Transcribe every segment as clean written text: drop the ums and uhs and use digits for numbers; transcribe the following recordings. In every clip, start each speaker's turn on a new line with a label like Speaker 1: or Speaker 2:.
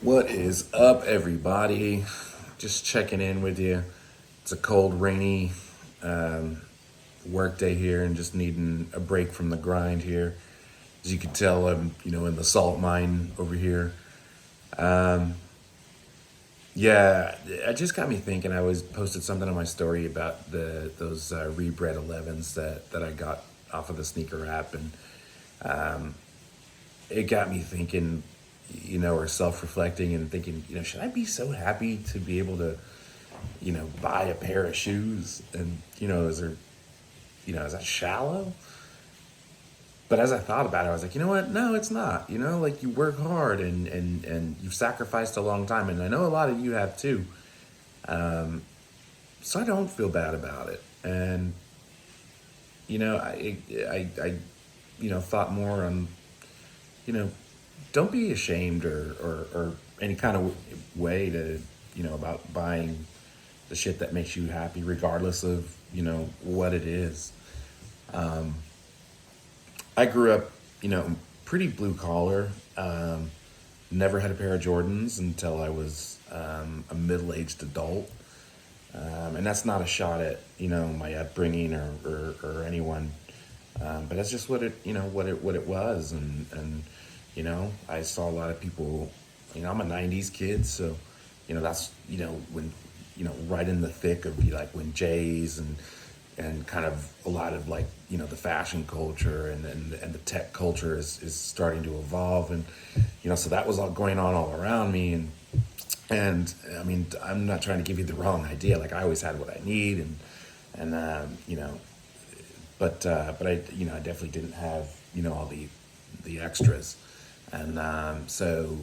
Speaker 1: What is up, everybody? Just checking in with you. It's a cold, rainy um, work day here, and just needing a break from the grind here. As you can tell, I'm in the salt mine over here. Yeah, it just got me thinking. I was posted something on my story about those rebred 11s that I got off of the sneaker app, and it got me thinking. Or self-reflecting and thinking, should I be so happy to be able to buy a pair of shoes? And, is that shallow? But as I thought about it, I was like, you know what? No, it's not. Like you work hard and you've sacrificed a long time. And I know a lot of you have too. So I don't feel bad about it. And, I thought more on, you know, don't be ashamed or any kind of way to, about buying the shit that makes you happy, regardless of, what it is. I grew up, pretty blue collar. Never had a pair of Jordans until I was a middle aged adult. And that's not a shot at, my upbringing or anyone. But that's just what it was. And I saw a lot of people, I'm a 90s kid. So, that's, when, right in the thick of like when J's and kind of a lot of like the fashion culture and the tech culture is starting to evolve, and so that was all going on all around me. And I mean, I'm not trying to give you the wrong idea. Like I always had what I need, and but I definitely didn't have all the extras. And so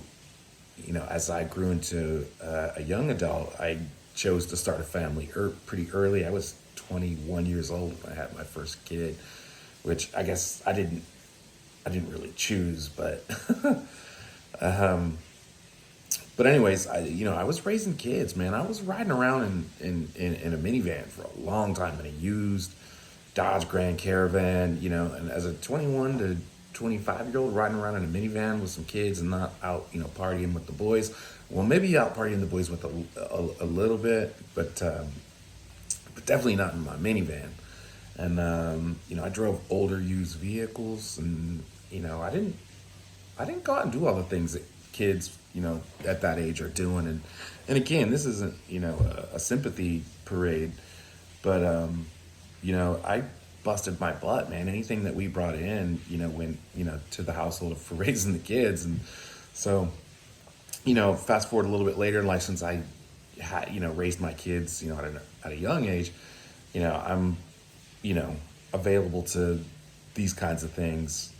Speaker 1: as I grew into a young adult, I chose to start a family pretty early. I was 21 years old when I had my first kid, which I guess I didn't really choose, but but anyways, I was raising kids, man. I was riding around in a minivan for a long time, in a used Dodge Grand Caravan, and as a 21 to 25-year old riding around in a minivan with some kids and not out, partying with the boys. Well, maybe out partying the boys with a little bit, but definitely not in my minivan. And I drove older used vehicles, and I didn't go out and do all the things that kids, at that age are doing. And again, this isn't, a sympathy parade, but I busted my butt, man. Anything that we brought in, went, to the household for raising the kids. And so, fast forward a little bit later in life, since I had, raised my kids, at a young age, I'm, available to these kinds of things,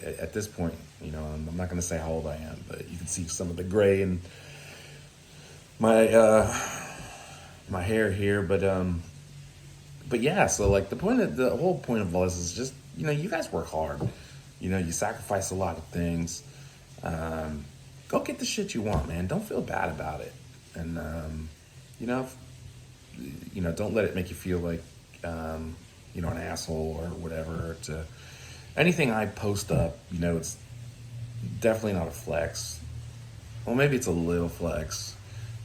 Speaker 1: at this point. I'm not going to say how old I am, but you can see some of the gray in my hair here. But yeah, so like the whole point of all this is just, you guys work hard. You sacrifice a lot of things. Go get the shit you want, man. Don't feel bad about it. And you know, don't let it make you feel like an asshole or whatever. To anything I post up, it's definitely not a flex. Well, maybe it's a little flex,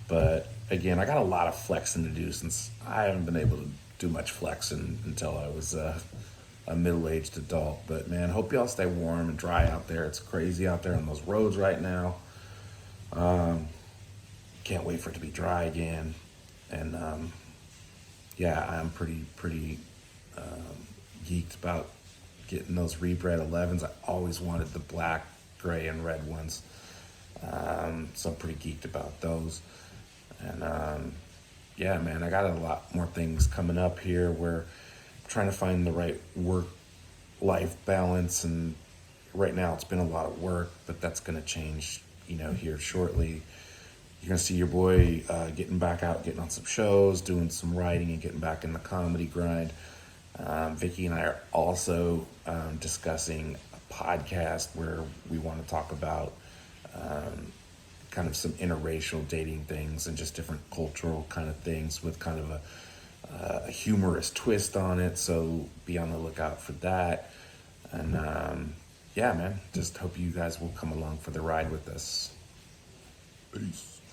Speaker 1: but again, I got a lot of flexing to do, since I haven't been able to do much flexing until I was a middle-aged adult. But man, hope y'all stay warm and dry out there. It's crazy out there on those roads right now. Can't wait for it to be dry again. And yeah, I'm pretty geeked about getting those rebred 11s. I always wanted the black, gray, and red ones. So I'm pretty geeked about those. And yeah, man, I got a lot more things coming up here where I'm trying to find the right work-life balance. And right now it's been a lot of work, but that's going to change, here shortly. You're going to see your boy getting back out, getting on some shows, doing some writing, and getting back in the comedy grind. Vicky and I are also discussing a podcast where we want to talk about kind of some interracial dating things and just different cultural kind of things with kind of a humorous twist on it. So be on the lookout for that. And yeah, man, just hope you guys will come along for the ride with us. Peace.